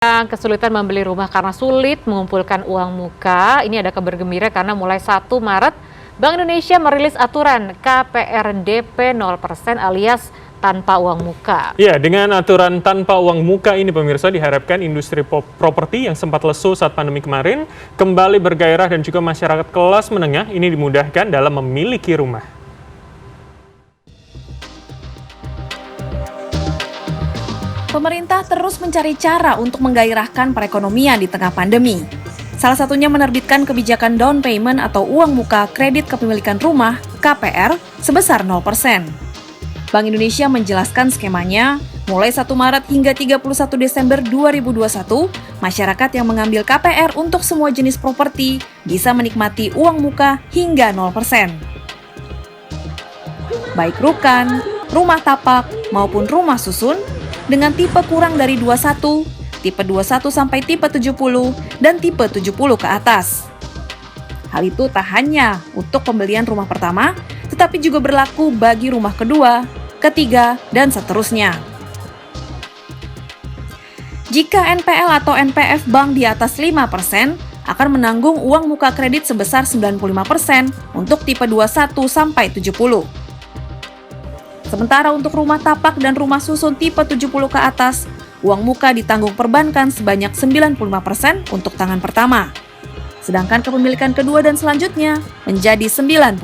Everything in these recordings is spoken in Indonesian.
Yang kesulitan membeli rumah karena sulit mengumpulkan uang muka, ini ada kabar gembira karena mulai 1 Maret Bank Indonesia merilis aturan KPR DP 0% alias tanpa uang muka. Ya, dengan aturan tanpa uang muka ini pemirsa diharapkan industri properti yang sempat lesu saat pandemi kemarin kembali bergairah dan juga masyarakat kelas menengah ini dimudahkan dalam memiliki rumah. Pemerintah terus mencari cara untuk menggairahkan perekonomian di tengah pandemi. Salah satunya menerbitkan kebijakan down payment atau uang muka kredit kepemilikan rumah (KPR) sebesar 0%. Bank Indonesia menjelaskan skemanya, mulai 1 Maret hingga 31 Desember 2021, masyarakat yang mengambil KPR untuk semua jenis properti bisa menikmati uang muka hingga 0%. Baik rukan, rumah tapak, maupun rumah susun, dengan tipe kurang dari 21, tipe 21 sampai tipe 70, dan tipe 70 ke atas. Hal itu tak hanya untuk pembelian rumah pertama, tetapi juga berlaku bagi rumah kedua, ketiga, dan seterusnya. Jika NPL atau NPF bank di atas 5%, akan menanggung uang muka kredit sebesar 95% untuk tipe 21 sampai 70. Sementara untuk rumah tapak dan rumah susun tipe 70 ke atas, uang muka ditanggung perbankan sebanyak 95% untuk tangan pertama. Sedangkan kepemilikan kedua dan selanjutnya menjadi 90%.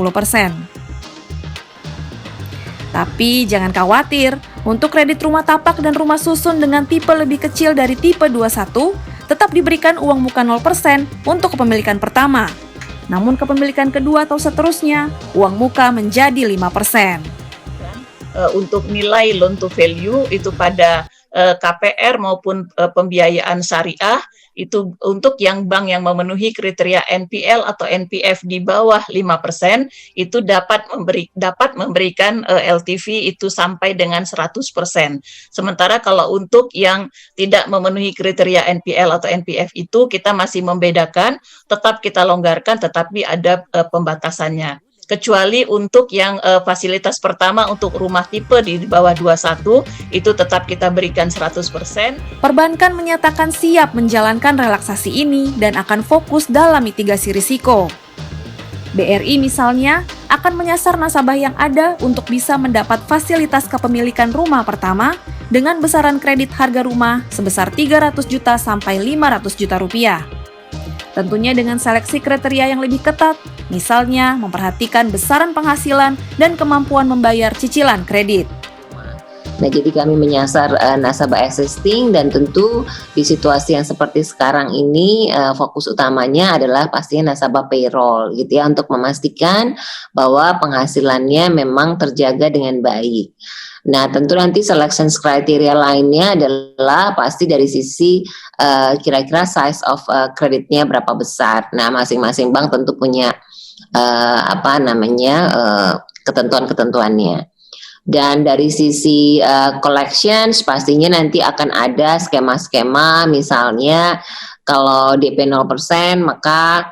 Tapi jangan khawatir, untuk kredit rumah tapak dan rumah susun dengan tipe lebih kecil dari tipe 21, tetap diberikan uang muka 0% untuk kepemilikan pertama. Namun kepemilikan kedua atau seterusnya, uang muka menjadi 5%. Untuk nilai loan to value itu pada KPR maupun pembiayaan syariah itu untuk yang bank yang memenuhi kriteria NPL atau NPF di bawah 5% itu dapat memberikan LTV itu sampai dengan 100%. Sementara kalau untuk yang tidak memenuhi kriteria NPL atau NPF itu kita masih membedakan, tetap kita longgarkan tetapi ada pembatasannya. Kecuali untuk yang fasilitas pertama untuk rumah tipe di bawah 21 itu tetap kita berikan 100%. Perbankan menyatakan siap menjalankan relaksasi ini dan akan fokus dalam mitigasi risiko. BRI misalnya akan menyasar nasabah yang ada untuk bisa mendapat fasilitas kepemilikan rumah pertama dengan besaran kredit harga rumah sebesar 300 juta sampai 500 juta rupiah. Tentunya dengan seleksi kriteria yang lebih ketat, misalnya memperhatikan besaran penghasilan dan kemampuan membayar cicilan kredit. Nah, jadi kami menyasar nasabah existing dan tentu di situasi yang seperti sekarang ini fokus utamanya adalah pastinya nasabah payroll gitu ya, untuk memastikan bahwa penghasilannya memang terjaga dengan baik. Nah, tentu nanti selection criteria lainnya adalah pasti dari sisi kira-kira size of kreditnya berapa besar. Nah, masing-masing bank tentu punya ketentuan-ketentuannya. Dan dari sisi collections pastinya nanti akan ada skema-skema, misalnya kalau DP 0% maka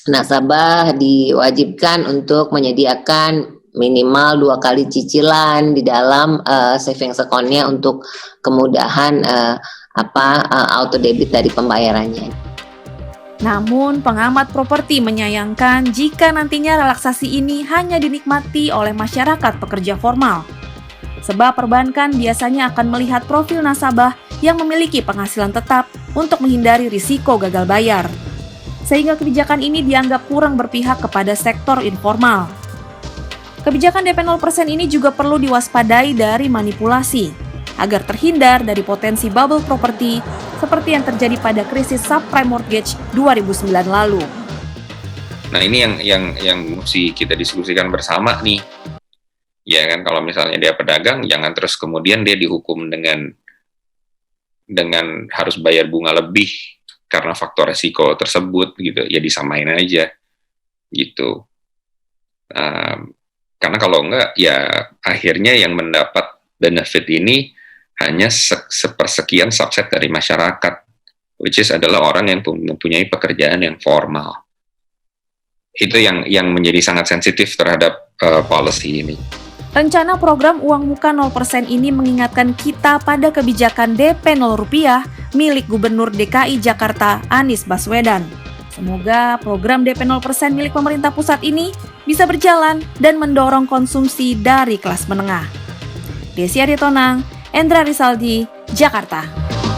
nasabah diwajibkan untuk menyediakan minimal 2 kali cicilan di dalam savings account-nya untuk kemudahan auto debit dari pembayarannya. Namun, pengamat properti menyayangkan jika nantinya relaksasi ini hanya dinikmati oleh masyarakat pekerja formal. Sebab perbankan biasanya akan melihat profil nasabah yang memiliki penghasilan tetap untuk menghindari risiko gagal bayar. Sehingga kebijakan ini dianggap kurang berpihak kepada sektor informal. Kebijakan DP 0% ini juga perlu diwaspadai dari manipulasi, agar terhindar dari potensi bubble properti seperti yang terjadi pada krisis subprime mortgage 2009 lalu. Nah, ini yang mesti kita diskusikan bersama nih. Ya kan, kalau misalnya dia pedagang, jangan terus kemudian dia dihukum dengan harus bayar bunga lebih karena faktor resiko tersebut gitu. Ya disamain aja gitu. Karena kalau enggak, ya akhirnya yang mendapat benefit ini hanya sepersekian subset dari masyarakat, which is adalah orang yang mempunyai pekerjaan yang formal. Itu yang menjadi sangat sensitif terhadap policy ini. Rencana program uang muka 0% ini mengingatkan kita pada kebijakan DP 0 rupiah milik Gubernur DKI Jakarta Anies Baswedan. Semoga program DP 0% milik pemerintah pusat ini bisa berjalan dan mendorong konsumsi dari kelas menengah. Desi Aritonang, Endra Rizaldi, Jakarta.